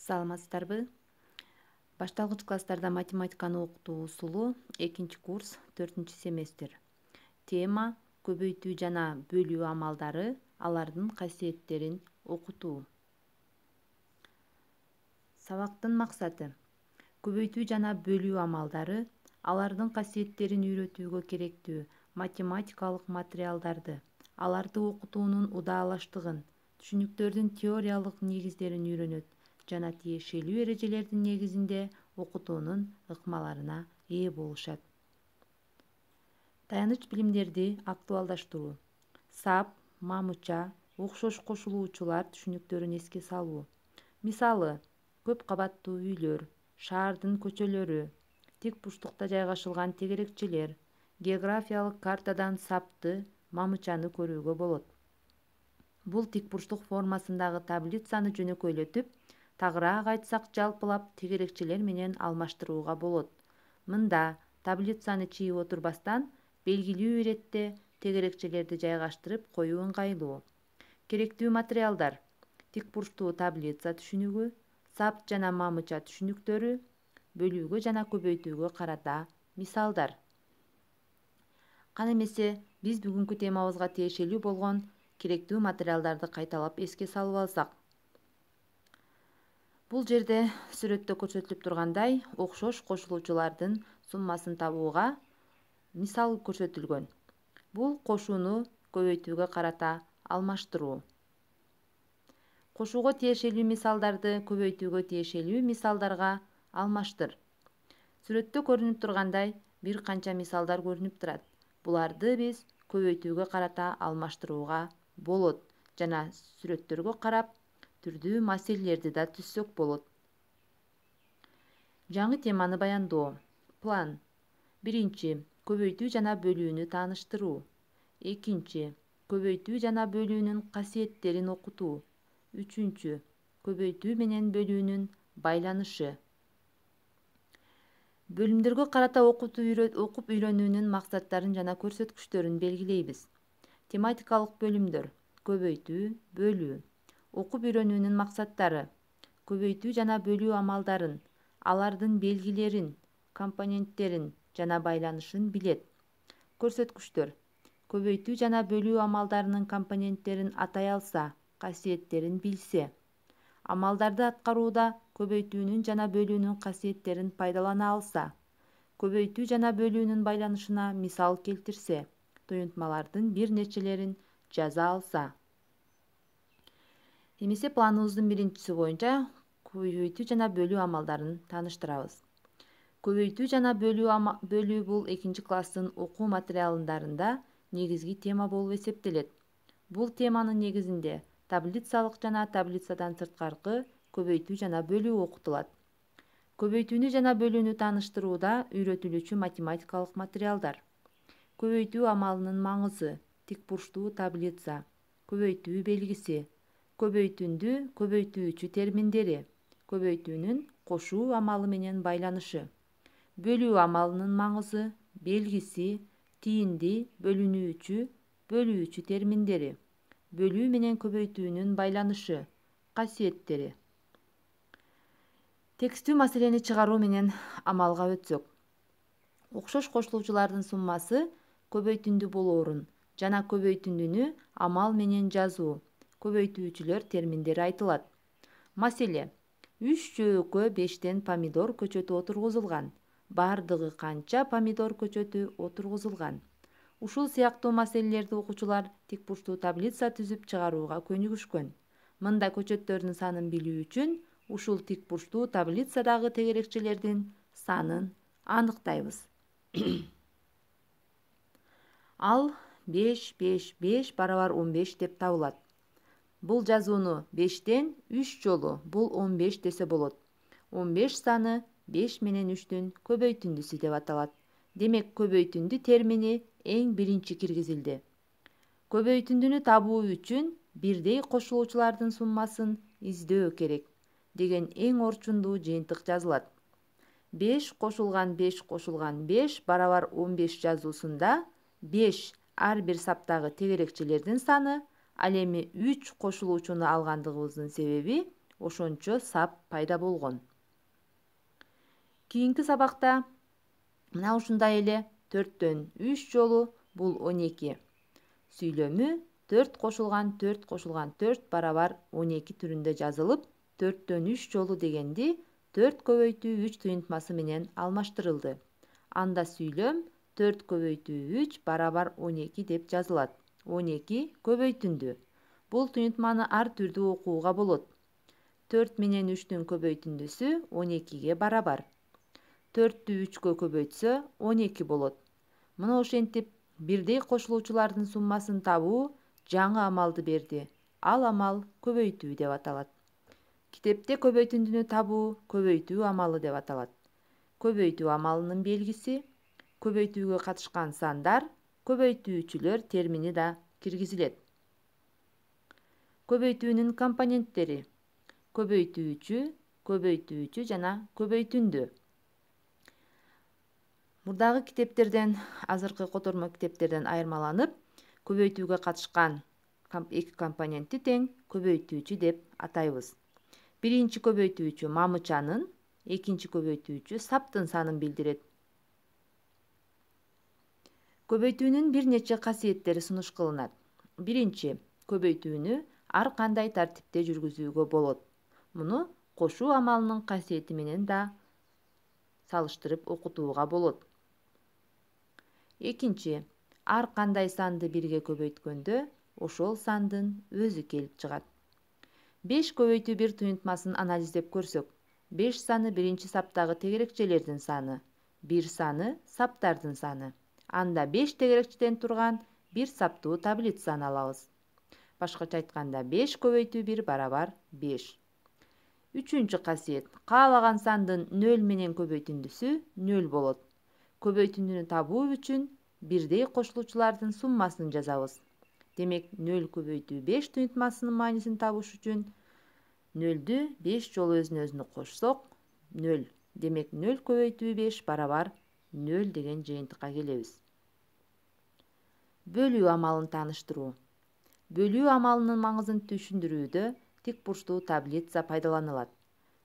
Саламатсыздарбы? Башталгыч класстарда математиканы окутуу усулу 2-курс 4-семестр. Тема көбөйтүү жана бөлүү амалдары, алардын касиеттерин окутуу. Сабактын максаты: көбөйтүү жана бөлүү амалдары, алардын касиеттерин үйрөтүүгө керектүү математикалык материалдарды, аларды окутуунун удаалаштыгын, түшүнүктөрдүн теориялык негиздерин үйрөнөт жана тиешелүү эрежелердин негизинде окутуунун ыкмаларына ээ болушат. Таяныч билимдерди актуалдаштыруу. Сап, мамыча, окшош кошулуучулар түшүнүктөрүн эске салуу. Мисалы, көп кабаттуу үйлөр, шаардын көчөлөрү, тик бурчтукта жайгашылган тегерекчелер, географиялык картадан сапты, мамычаны көрүүгө болот. Бул тик бурчтук формасындагы таблицаны жөнөкөйлөтүп, тагыраак айтсак жалпылап тегерекчелер менен алмаштырууга болот. Мында таблицаны чийип отурбастан белгилүү иретте тегерекчелерди жайгаштырып коюу ыңгайлуу. Керектүү материалдар: тик бурчтуу таблица түшүнүгү, сап жана мамыча түшүнүктөрү, бөлүүгө жана көбөйтүүгө карата мисалдар. Кана эмесе биз бүгүнкү темабызга тиешелүү болгон керектүү материалдарды кайталап эске салып алсак. Бул жерде сүрөттө көрсөтүлүп тургандай окшош кошулуучулардын суммасын табууга мисал көрсөтүлгөн. Бул кошууну көбөйтүүгө карата алмаштыруу. Кошууга тиешелүү мисалдарды көбөйтүүгө тиешелүү мисалдарга алмаштыр. Сүрөттө көрүнүп тургандай бир канча мисалдар көрүнүп турат. Буларды биз көбөйтүүгө карата алмаштырууга болот жана сүрөттөргө карап түрдүү маселелерди да түзсөк болот. Жаңы теманы баяндоо. План. 1. Көбөйтүү жана бөлүүнү тааныштыруу. 2. Көбөйтүү жана бөлүүнүн касиеттерин окутуу. 3. Көбөйтүү менен бөлүүнүн байланышы. Бөлүмдөргө карата окуп үйрөнүүнүн максаттарын жана көрсөткүчтөрүн белгилейбиз. Тематикалык бөлүмдөр: көбөйтүү, бөлүү. Окуп үйрөнүүнүн максаттары: көбөйтүү жана бөлүү амалдарын, алардын белгилерин, компоненттерин жана байланышын билет. Көрсөткүчтөр: көбөйтүү жана бөлүү амалдарынын компоненттерин атай алса, касиеттерин билсе. Амалдарды аткарууда көбөйтүүнүн жана бөлүүнүн касиеттерин пайдалана алса. Көбөйтүү жана бөлүүнүн байланышына мисал келтирсе. Туюнтмалардын бир нечелерин жаза алса. Эмесе планыбыздын биринчиси боюнча көбөйтүү жана бөлүү амалдарын тааныштырабыз. Көбөйтүү жана бөлүү бул 2-класстын окуу материалдарында негизги тема болуп эсептелет. Бул теманын негизинде таблицалык жана таблицадан сырткаркы көбөйтүү жана бөлүү окутулат. Көбөйтүүнү жана бөлүүнү тааныштырууда үйрөтүлүүчү математикалык материалдар. Көбөйтүү амалынын маңызы, тик бурчтуу таблица, көбөйтүү белгиси, көбөйтүндү көбөйтүүчү терминдери, көбөйтүүнүн кошуу амалы менен байланышы, бөлүү амалынын маңызы, белгиси, тиинди, бөлүүчү терминдери, бөлүү менен көбөйтүүнүн байланышы, касиеттери. Текстүү маселени чыгаруу менен амалга өтсөк. Окшош кошулуучулардын суммасы көбөйтүндү болоорун жана көбөйтүндүнү амал менен жазуу, көбөйтүүчүлөр терминдери айтылат. Маселе: 3 жөөккө 5тен помидор көчөтү отургузулган. Бардыгы канча помидор көчөтү отургузулган? Ушул сыяктуу маселелерди окуучулар тик бурчтуу таблица түзүп чыгарууга көнүгүшкөн. Мында көчөттөрдүн санын билүү үчүн ушул тик бурчтуу таблицадагы тегерекчелердин санын аныктайбыз. Ал 5 5 5 барабар 15 деп табылат. Бул жазууну 5тен 3 жолу, бул 15 десе болот. 15 саны 5 менен 3-түн көбөйтүндүсү деп аталат. Демек, көбөйтүндү термини эң биринчи киргизилди. Көбөйтүндүнү табуу үчүн бирдей кошулуучулардын суммасын издөө керек деген эң орчундуу жыйынтык жазылат. 5 кошулган 5 кошулган 5 барабар 15 жазуусунда 5 ар бир саптагы тегерекчелердин саны, ал эми 3 кошулуучуну алгандыгыбыздын себеби ошончо сап пайда болгон. Кийинки сабакта мына ушундай эле 4-төн 3 жолу бул 12. Сүйлөмү 4 кошулган 4 кошулган 4 барабар 12 түрүндө жазылып, 4-төн 3 жолу дегенди 4 көбөйтүү 3 туюнтмасы менен алмаштырылды. Анда сүйлөм 4 көбөйтүү 3 барабар 12 деп жазылат. 12 көбөйтүндү. Бул туюнтманы ар түрдүү окууга болот. 4 менен 3-түн көбөйтүндүсү 12-ге барабар. 4-тү 3-кө көбөйтсө 12 болот. Мына ошентип бирдей кошулуучулардын суммасын табуу жаңы амалды берди. Ал амал көбөйтүү деп аталат. Китепте көбөйтүндүнү табуу көбөйтүү амалы деп аталат. Көбөйтүү амалынын белгиси көбөйтүүгө катышкан сандар, көбөйтүүчүлөр термини да киргизилет. Көбөйтүүнүн компоненттери: көбөйтүүчү жана көбөйтүндү. Мурдагы китептерден, азыркы котормо китептерден айырмаланып, көбөйтүүгө катышкан эки компонентти тең көбөйтүүчү деп атайбыз. Биринчи көбөйтүүчү мамычанын, экинчи көбөйтүүчү саптын санын билдирет. Көбөйтүүнүн бир нече касиеттери сунуш кылынат. Биринчи, көбөйтүүнү ар кандай тартипте жүргүзүүгө болот. Муну кошуу амалынын касиети менен да салыштырып окутууга болот. Экинчи, ар кандай санды бирге көбөйткөндө ошол сандын өзү келип чыгат. 5 көбөйтүү 1 туюнтмасын анализдеп көрсөк, 5 саны биринчи саптагы тегерекчелердин саны, 1 саны саптардын саны. Анда 5 тегерекчеден турган бир саптуу таблицаны алабыз. Башкача айтканда 5 көбөйтүү 1 барабар 5. Үчүнчү касиет: каалаган сандын 0 менен көбөйтүндүсү 0 болот. Көбөйтүндүнү табуу үчүн бирдей кошулуучулардын суммасын жазабыз. Демек 0 көбөйтүү 5 туюнтмасынын маанисин табыш үчүн 0-дү 5 жолу өзүнө кошсок 0. Демек 0 көбөйтүү 5 барабар 0 деген жыйынтыкка келебиз. Бөлүү амалын тааныштыруу. Бөлүү амалынын маңызын түшүндүрүүдө тик бурчтуу таблица пайдаланылат.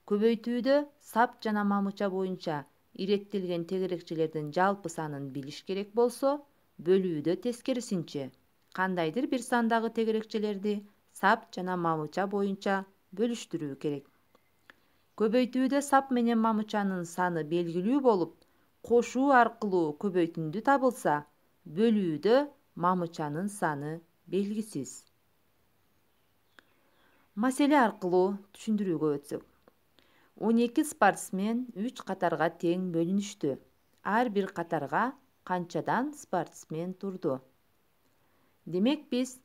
Көбөйтүүдө сап жана мамыча боюнча иреттелген тегерекчелердин жалпы санын билиш керек болсо, бөлүүдө тескерисинче, кандайдыр бир сандагы тегерекчелерди сап жана мамыча боюнча бөлүштүрүү керек. Көбөйтүүдө сап менен мамычанын саны белгилүү болуп, кошуу аркылуу көбөйтүндү табылса, бөлүүдө мамычанын саны белгисиз. Маселе аркылуу түшүндүрүүгө өтсөк. 12 спортсмен 3 катарга тең бөлүнүштү. Ар бир катарга канчадан спортсмен турду? Демек биз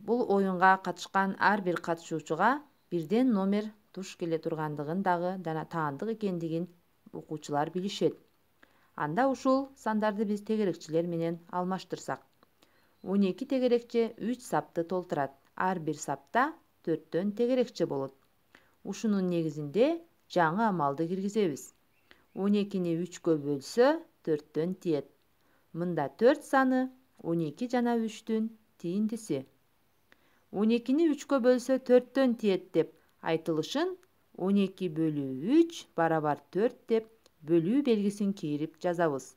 бул оюнга катышкан ар бир катышуучуга бирден номер туш келе тургандыгын дагы жана таандык экендигин окуучулар билишет. Анда ушул сандарды биз тегерекчелер менен алмаштырсак, 12 тегерекче 3 сапты толтурат. Ар бир сапта 4төн тегерекче болот. Ушунун негизинде жаңы амалды киргизебиз. 12-ни 3-кө бөлсө 4төн тиет. Мында 4 саны 12 жана 3-түн тийиндиси. 12-ни 3-кө бөлсө 4төн тиет деп айтылышын 12 бөлүү 3 барабар 4 деп бөлүү белгисин кийирип жазабыз.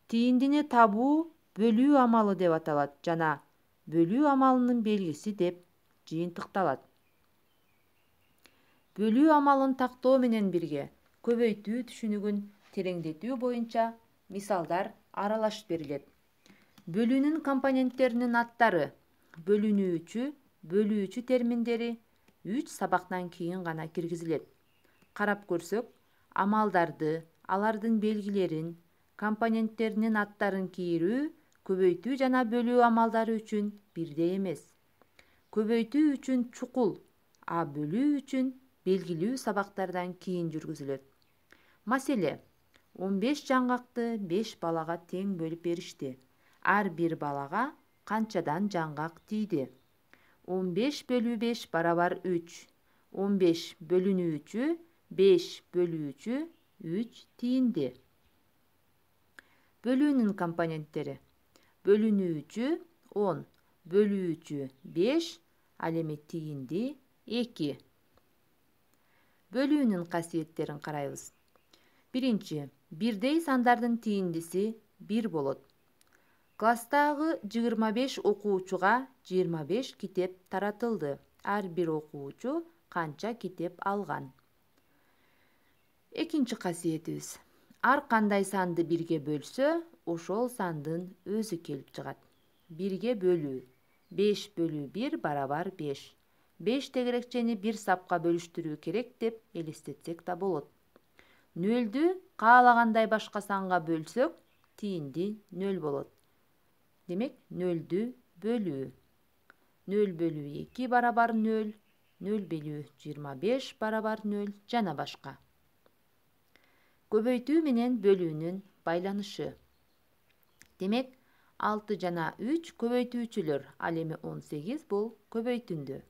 Тийиндини табуу бөлүү амалы деп аталат жана бөлүү амалынын белгиси деп жыйынтыкталат. Бөлүү амалын тактоо менен бирге көбөйтүү түшүнүгүн тереңдетүү боюнча мисалдар аралашып берилет. Бөлүүнүн компоненттеринин аттары, бөлүүчү терминдери 3 сабактан кийин гана киргизилет. Карап көрсөк, амалдарды, алардын белгилерин, компоненттеринин аттарын кийирүү көбөйтүү жана бөлүү амалдары үчүн бирдей эмес. Көбөйтүү үчүн чукул, а бөлүү үчүн белгилүү сабактардан кийин жүргүзүлөт. Маселе: 15 жаңгакты 5 балага тең бөлүп беришти. Ар бир балага канчадан жаңгак тийди? 15 бөлүү 5 барабар 3. 15 бөлүнүүчү 5 бөлүүчү 3 тиинди. Бөлүүнүн компоненттери: бөлүнүүчү 10, бөлүүчү 5, ал эми тиинди 2. Бөлүүнүн касиеттерин карайбыз. Биринчи, бирдей сандардын тииндиси 1 болот. Класстагы 25 окуучуга 25 китеп таратылды. Ар бир окуучу канча китеп алган? Экинчи касиетибиз. Ар кандай санды бирге бөлсө, ошол сандын өзү келип чыгат. Бирге бөлүү. 5 бөлүү 1 барабар 5. 5 тегерекчени бир сапка бөлүштүрүү керек деп элестетсек да болот. Нөлдү каалагандай башка санга бөлсөк, тиинди 0 болот. Демек, нөлдү бөлүү. 0 бөлүү 2 барабар 0, 0 бөлүү 25 барабар 0 жана башка. Көбөйтүү менен бөлүүнүн байланышы. Демек, 6 жана 3 көбөйтүүчүлөр, ал эми 18 бул көбөйтүндү.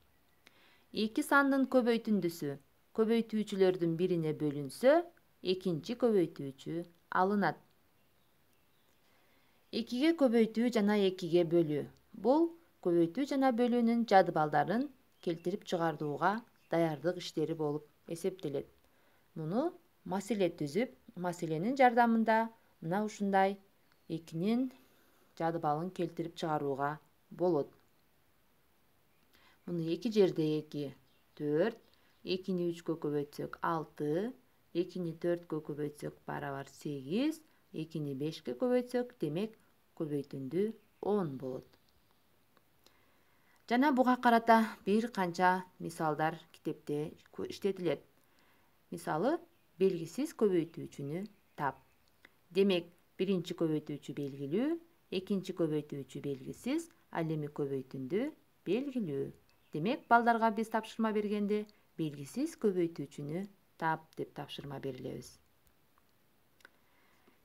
Эки сандын көбөйтүндүсү көбөйтүүчүлөрдүн бирине бөлүнсө, экинчи көбөйтүүчү алынат. 2ге көбөйтүү жана 2ге бөлүү. Бул көбөйтүү жана бөлүүнүн жадыбалдарын келтирип чыгардууга даярдык иштери болуп эсептелет. Муну маселе түзүп, маселенин жардамында мына ушундай 2нин жадыбалын келтирип чыгарууга болот. Муну 2 жерде 2, 4, 2-ни 3-кө көбөйтсөк 6, 2-ни 4-кө көбөйтсөк барабар 8, 2-ни 5-ке көбөйтсөк, демек көбөйтүндү 10 болот. Жана буга карата бир канча мисалдар китепте иштетилет. Мисалы, белгисиз көбөйтүүчүнү тап. Демек, биринчи көбөйтүүчү белгилүү, экинчи көбөйтүүчү белгисиз, ал эми көбөйтүндү белгилүү. Демек, балдарга биз тапшырма бергенде белгисиз көбөйтүүчүнү тап деп тапшырма берилебиз.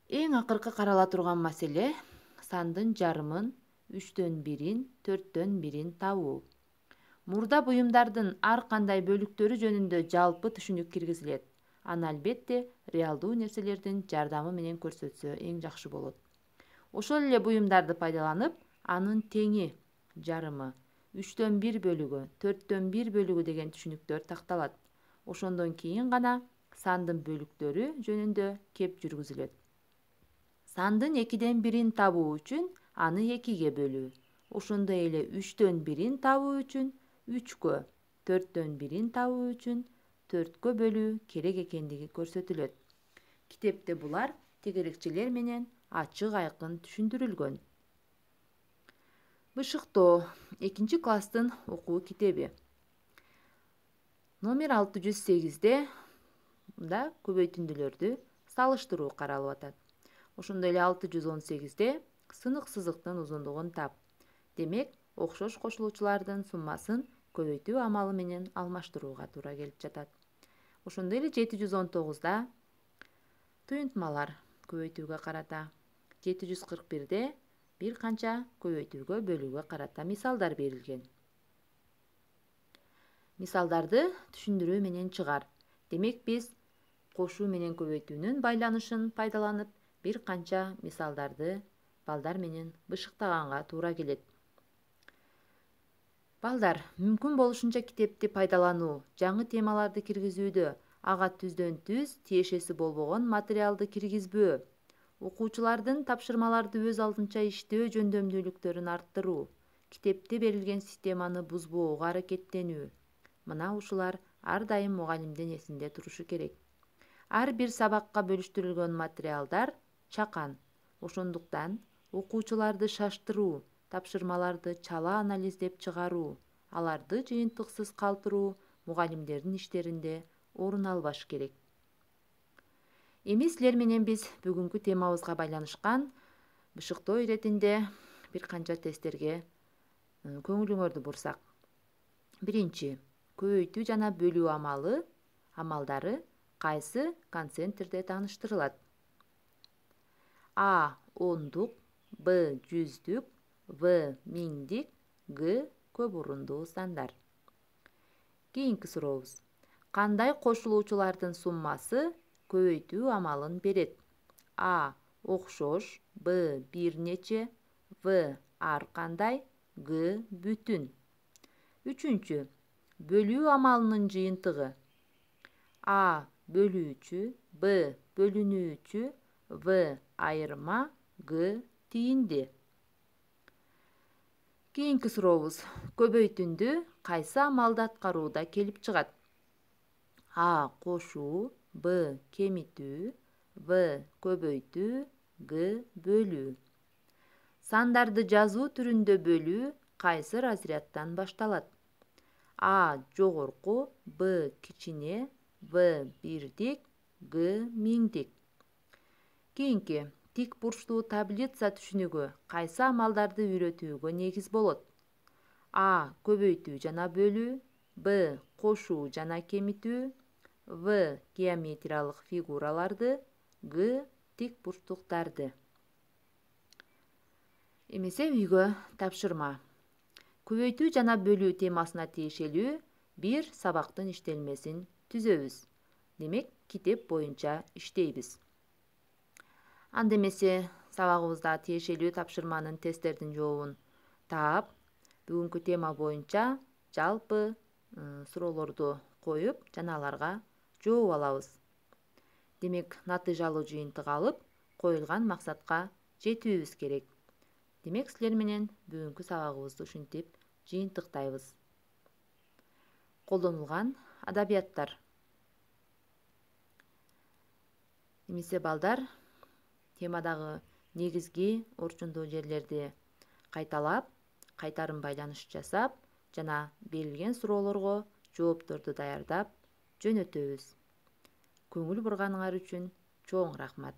Эң акыркы карала турган маселе сандын жарымын, 3-төн 1-ин, 4-төн 1-ин табуу. Мурда буюмдардын ар кандай бөлүктөрү жөнүндө жалпы түшүнүк киргизилет. Аны албетте реалдуу нерселердин жардамы менен көрсөтсө эң жакшы болот. Ошол эле буюмдарды пайдаланып, анын теңи, жарымы, 3-төн 1 бөлүгү, 4-төн 1 бөлүгү деген түшүнүктөр такталат. Ошондон кийин гана сандын бөлүктөрү жөнүндө кеп жүргүзүлөт. Сандын 2ден 1-ин табуу үчүн аны 2ге бөлүү. Ошондой эле 3-төн 1-ин табуу үчүн 3кө, 4-төн 1-ин табуу үчүн 4кө бөлүү керек экендиги көрсөтүлөт. Китепте булар тегерекчелер менен ачык айкын түшүндүрүлгөн. Бышыктоо 2 класстын окуу китеби. Номер 608-де мында көбөйтүндүлөрдү салыштыруу каралып атат. Ошондой эле 618-де сынык сызыктын узундугун тап. Демек, окшош кошулуучулардын суммасын көбөйтүү амалы менен алмаштырууга туура келип жатат. Ошондой эле 719-да туюнтмалар көбөйтүүгө карата, 741-де бир канча көбөйтүүгө бөлүүгө карата мисалдар берилген. Мисалдарды түшүндүрүү менен чыгар. Демек, биз кошуу менен көбөйтүүнүн байланышын пайдаланып, бир канча мисалдарды балдар менен бышыктаганга туура келет. Балдар, мүмкүн болушунча китепти пайдалануу, жаңы темаларды киргизүүдө, ага түздөн түз тиешеси болбогон материалды киргизбөө, окуучулардын тапшырмаларды өз алдынча иштөө жөндөмдүүлүктөрүн арттыруу, китепте берилген системаны бузбоого аракеттенүү. Мына ушулар ар дайым мугалимдин эсинде турушу керек. Ар бир сабакка бөлүштүрүлгөн материалдар чакан. Ошондуктан окуучуларды шаштыруу, тапшырмаларды чала анализдеп чыгаруу, аларды жыйынтыксыз калтыруу мугалимдердин иштеринде орун албаш керек. Эми силер менен биз бүгүнкү темабызга байланышкан бышыктоо иретинде бир канча тесттерге көңүлүңөрдү бурсак. Биринчи, көбөйтүү жана бөлүү амалдары кайсы концентрде тааныштырылат? А. Ондук, Б. Жүздүк, В. Миңдик, Г. Көп орундуу сандар. Кийинки сурообуз. Кандай кошулуучулардын суммасы көбөйтүү амалын берет? А. Окшош, Б. Бир нече, В. Ар кандай, Г. Бүтүн. Үчүнчү. бөлүү амалынын жыйынтыгы: А бөлүүчү, Б бөлүнүүчү, В айырма, Г тиинди. Кийинки сурообуз: көбөйтүндү кайсы амалды аткарууда келип чыгат? А кошуу, Б кемитүү, В көбөйтүү, Г бөлүү. Сандарды жазуу түрүндө бөлүү кайсы разряддан башталат? А жогорку, Б кичине, В бирдик, Г миңдик. Кийинки тик бурчтуу таблица түшүнүгү кайсы амалдарды үйрөтүүгө негиз болот? А көбөйтүү жана бөлүү, Б кошуу жана кемитүү, В геометриялык фигураларды, Г тик бурчтуктарды. Эмесе үйгө тапшырма. Көбөйтүү жана бөлүү темасына тиешелүү бир сабактын иштелмесин түзөбүз. Демек, китеп боюнча иштейбиз. Анда эмесе сабагыбызда тиешелүү тапшырманын тесттердин жообун таап, бүгүнкү тема боюнча жалпы суроолорду коюп, жана аларга жооп алабыз. Демек, натыйжалуу жыйынтык алып, коюлган максатка жетүүбүз керек. Демек, силер менен бүгүнкү сабагыбызды ушинтип жыйынтыктайбыз. Колдонулган адабияттар. Эмесе балдар, темадагы негизги орчундуу жерлерди кайталап, кайтарым байланыш жасап, жана берилген суроолорго жоопторду даярдап жөнөтөбүз. Көңүл бурганыңар үчүн чоң рахмат.